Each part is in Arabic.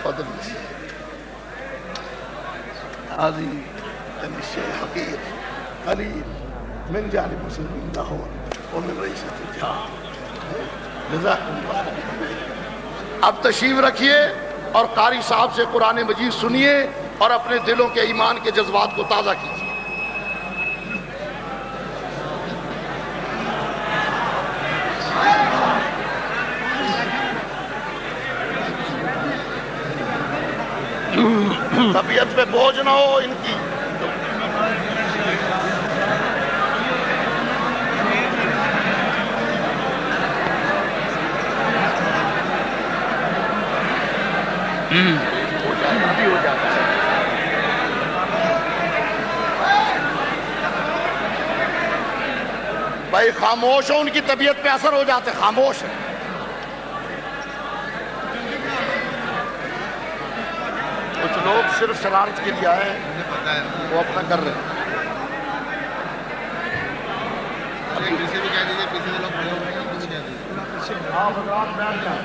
فضل هذه الشيء حقيقي قليل من جانب المسلمين لاهور ومن رئيس الاتحاد. جزاكم الله। अब तशरीफ रखिए और कारी साहब से कुरान मजीद सुनिए और अपने दिलों के ईमान के जज्बात को ताज़ा कीजिए। तबीयत पे बोझ ना हो इनकी। हो जाता है। भाई खामोश हो, उनकी तबीयत पे असर हो जाते, खामोश है। कुछ लोग सिर्फ शरारत के लिए आए, वो अपना कर रहे हैं। पीछे भी कह दीजिए, पीछे से लोग खड़े हो गए, पीछे कह दीजिए। हाँ भगवान बैठ जाए।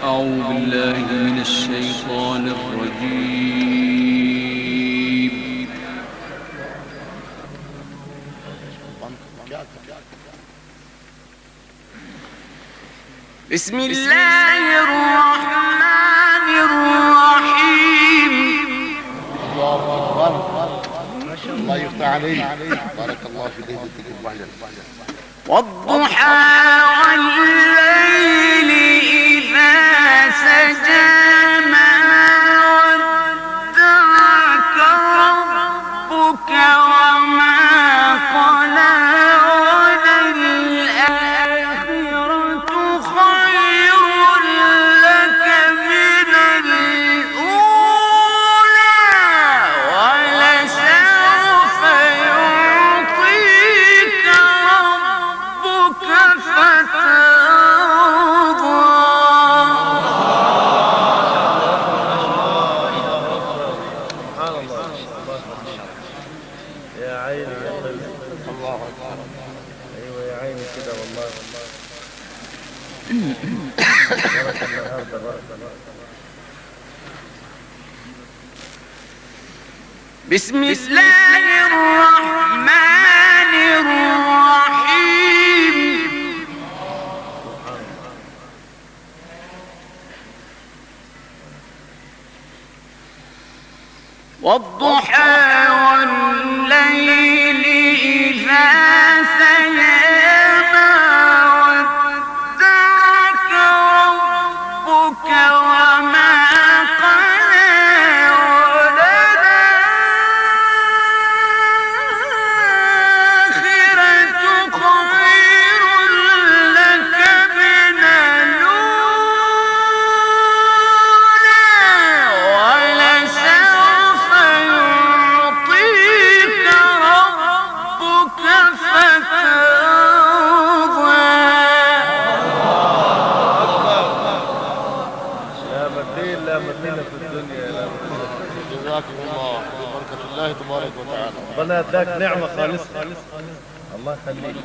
أعوذ بالله من الشيطان الرجيم. بسم الله الرحمن الرحيم. الله يفتح عليك. بارك الله في ليلتكم. والضحى والليل إذا سجى ما ودعك ربك وما قلى وللآخرة خير لك من الأولى ولسوف يعطيك ربك فترضى. بسم الله الرحمن الرحيم. والضحى والليل إذا سجى ما ودعك ربك وما ربنا اداك نعمة خالصة. الله يخليك.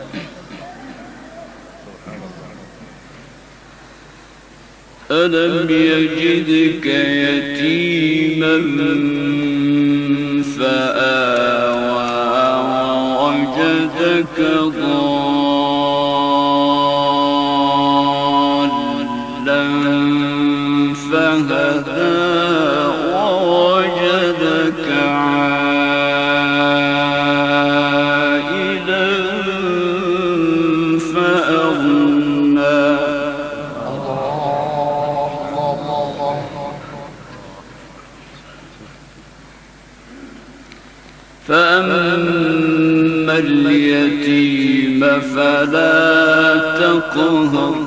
ألم يجدك يتيما فآوى ووجدك ضالا فهدى ووجدك فأما اليتيم فلا تقهر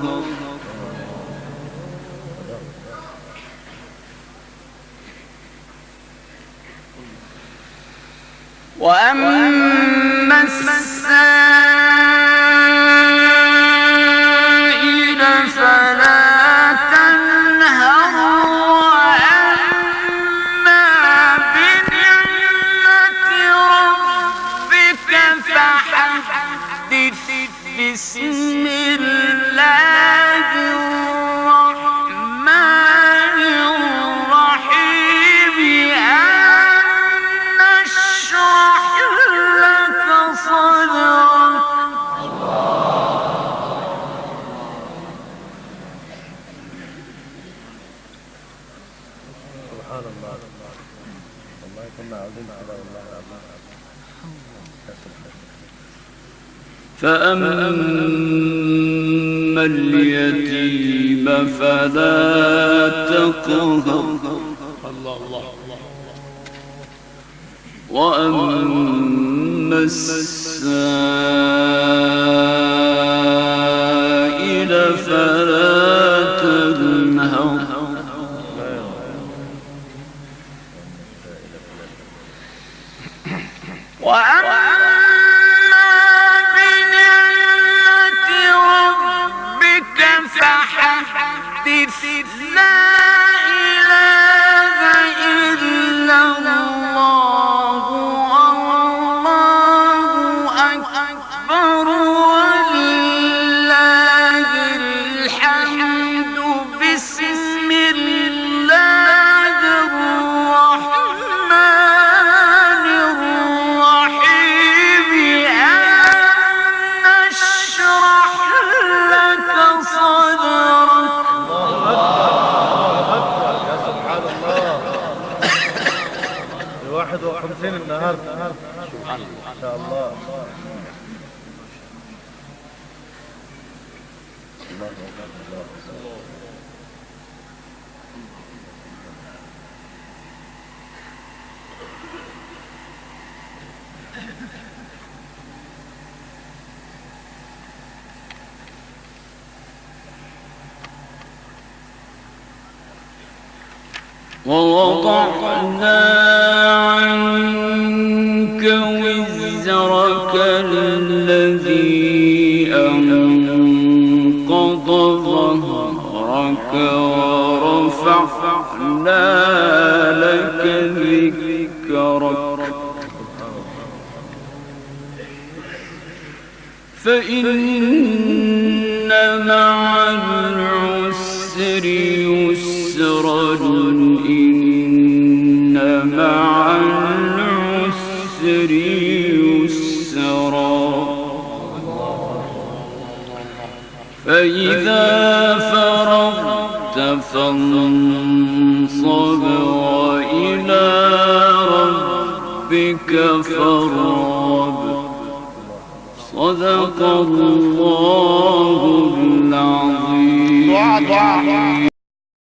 وأما السائل بسم الله الرحمن الرحيم ألم نشرح لك صدرك. سبحان الله. والله كنا عاوزين كده والله العظيم. فأما اليتيم فلا تقهر وأما السائل فلا تنهر. فحدث لا إله إلا الله والله أكبر ولله الحمد. بسم الله الرحمن الرحيم ألم نشرح لك صدرك. يا سبحان الله. 51 النهارده. سبحان الله ما شاء الله. الله أكبر. ووضعنا عنك وزرك الذي أنقض ظهرك ورفعنا لك ذكرك فإن مع العسر يسرا إن مع العسر يسرا فإذا فرغت فانصب وإلى ربك فارغب. صدق الله العظيم.